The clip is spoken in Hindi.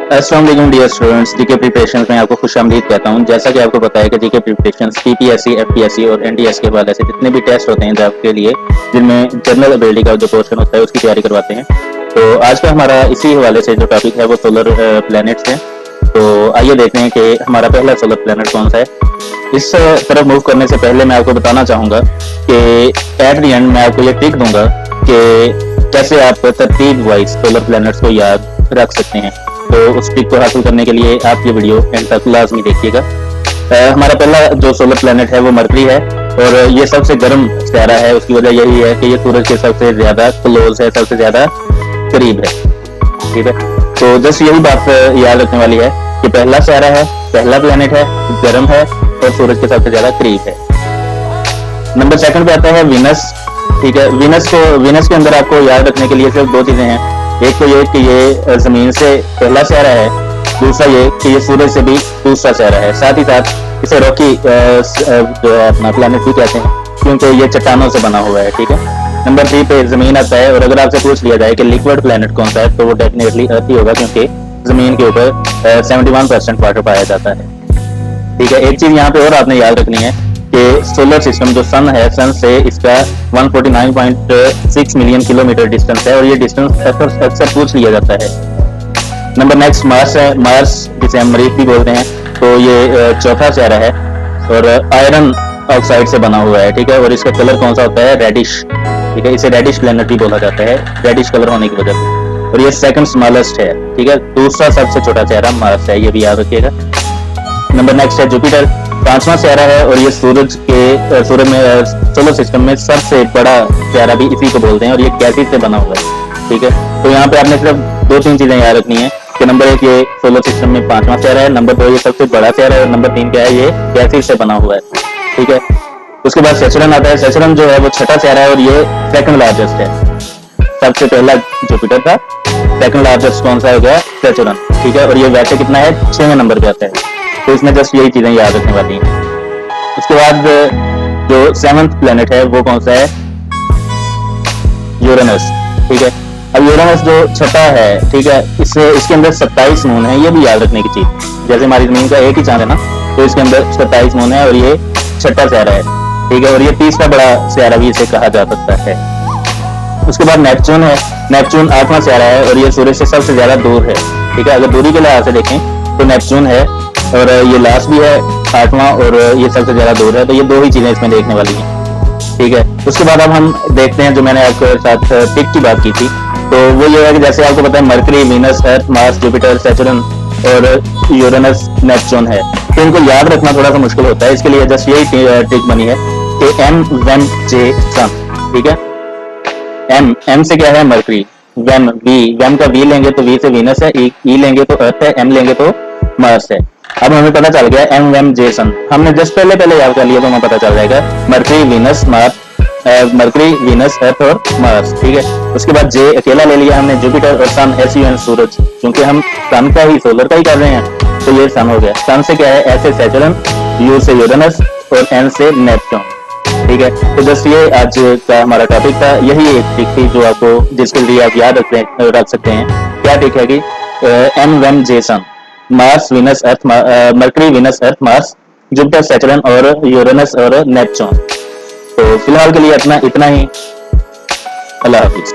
अस्सलाम वालेकुम डियर स्टूडेंट्स, जीके प्रिपरेशन में आपको खुशामदीद कहता हूं। जैसा कि आपको पता है कि जीके प्रिपरेशन टीपीएससी, एफपीएससी और एनटीएस के हवाले से जितने भी टेस्ट होते हैं जॉब के लिए, जिनमें जनरल एबिलिटी का जो पोर्शन होता है उसकी तैयारी करवाते हैं। तो आज का हमारा इसी हवाले से जो टॉपिक है वो सोलर प्लैनेट्स है। तो आइए देखते हैं कि हमारा पहला सोलर प्लैनेट कौन सा है। इस तरफ मूव करने से पहले मैं आपको बताना चाहूँगा कि एट द एंड मैं आपको ये ट्रिक दूंगा कि कैसे आप तरतीब वाइज सोलर प्लैनेट्स को याद रख सकते हैं। तो उस ट्रिक को हासिल करने के लिए आप ये वीडियो एंड तक लाजमी देखिएगा। हमारा पहला जो सोलर प्लैनेट है वो मरकरी है और ये सबसे गर्म सितारा है। उसकी वजह यही है कि ये सूरज के सबसे ज्यादा क्लोज है, सबसे ज्यादा करीब है। ठीक है, तो जस्ट यही बात याद रखने वाली है कि पहला सितारा है, पहला प्लैनेट है, गर्म है और सूरज के सबसे ज्यादा करीब है। नंबर सेकंड पे आता है वीनस। ठीक है, वीनस के अंदर आपको याद रखने के लिए सिर्फ दो चीजें हैं। एक तो ये कि ये जमीन से पहला सितारा है, दूसरा ये कि ये सूरज से भी दूसरा सितारा है। साथ ही साथ इसे रॉकी जो है अपना प्लैनेट भी कहते हैं क्योंकि ये चट्टानों से बना हुआ है। ठीक है, नंबर 3 पे जमीन आता है और अगर आपसे पूछ लिया जाए कि लिक्विड प्लैनेट कौन सा है तो वो डेफिनेटली अर्थ ही होगा क्योंकि जमीन के ऊपर 71% वाटर पाया जाता है। ठीक है, एक चीज यहाँ पे और आपने याद रखनी है कि सोलर सिस्टम जो सन है, सन से इसका 149.6 मिलियन किलोमीटर डिस्टेंस है और ये डिस्टेंस अक्सर पूछ लिया जाता है। नंबर नेक्स्ट मार्स है। मार्स जिसे हम मरीख भी बोलते हैं, तो ये चौथा सितारा है और आयरन ऑक्साइड से बना हुआ है। ठीक है, और इसका कलर कौन सा होता है? रेडिश। ठीक है, इसे रेडिश प्लैनेट भी बोला जाता है रेडिश कलर होने की वजह से। और ये सेकंड स्मॉलेस्ट है। ठीक है, दूसरा सबसे छोटा सितारा मार्स है, ये भी याद रखिएगा। नंबर नेक्स्ट है जुपिटर, पांचवा सितारा है और ये सूरज में सोलर सिस्टम में सबसे बड़ा सितारा भी इसी को बोलते हैं और ये गैसेस से बना हुआ है। ठीक है, तो यहाँ पे आपने सिर्फ दो तीन चीजें याद रखनी है कि नंबर 1 ये सोलर सिस्टम में पांचवा सितारा है, नंबर 2 ये सबसे बड़ा सितारा है और नंबर 3 क्या है? ये गैसेस से बना हुआ है। ठीक है, उसके बाद सैचुरन आता है। सैचुरन जो है वो छठा सितारा है और ये सेकंड लार्जेस्ट है। सबसे पहला जुपिटर था, सेकंड लार्जेस्ट कौन सा हो गया? सैचुरन। ठीक है, और ये वैसे कितना है? 6वें नंबर पे आता है। तो इसमें जस्ट यही चीजें याद रखने वाली हैं। उसके बाद जो 7th प्लैनेट है वो कौन सा है? यूरेनस। ठीक है, अब यूरेनस जो छठा है, ठीक है, इसके अंदर 27 मून है, ये भी याद रखने की चीज। जैसे हमारी जमीन का एक ही चांद है ना, तो इसके अंदर 27 मून है और ये छठा सितारा है। ठीक है, और ये तीसरा बड़ा सितारा भी इसे कहा जा सकता है। उसके बाद नेपच्यून है। नेपच्यून 8वां सितारा है और ये सूरज से सबसे ज्यादा दूर है। ठीक है, अगर दूरी के लिहाज से देखें तो नेपच्यून है और ये लास्ट भी है 8वां और ये सबसे ज्यादा दूर है। तो ये दो ही चीजें इसमें देखने वाली हैं। ठीक है, उसके बाद अब हम देखते हैं जो मैंने आपके साथ टिक की बात की थी, तो वो ये है कि जैसे आपको पता है मरकरी, वीनस, अर्थ, मार्स, जुपिटर, सैचुरन और यूरेनस नेपच्यून है, तो इनको याद रखना थोड़ा सा मुश्किल होता है। इसके लिए जस्ट यही ट्रिक बनी है कि एम वेम जे सन। ठीक है, एम से क्या है? मरकरी। वेम का वी लेंगे तो वी से वीनस है, ई लेंगे तो अर्थ है, एम लेंगे तो मार्स है। अब हमें पता चल गया एम वेम जे सन। हमने जस्ट पहले याद कर लिया तो हमें पता चल जाएगा मरकरी, वीनस, मरकरी, वीनस, अर्थ और मार्स। ठीक है, उसके बाद जे अकेला ले लिया हमने, जुपिटर और सन, SUN सूरज, क्योंकि हम सन का ही, सोलर का ही कर रहे हैं तो ये सन हो गया। सन से क्या है? S से सैचुरन, U से यूरेनस और N से नेपच्यून। ठीक है, तो जस्ट ये आज का हमारा टॉपिक था। यही एक ट्रिक थी जो आपको, जिसके लिए आप याद रख सकते हैं। क्या ट्रिक है कि एम वेम जे सन, मार्स, वीनस, अर्थ, मरकरी, वीनस, अर्थ, मार्स, जुपिटर, सैचुरन और यूरेनस और नेपच्यून। तो फिलहाल के लिए इतना ही। अल्लाह हाफिज।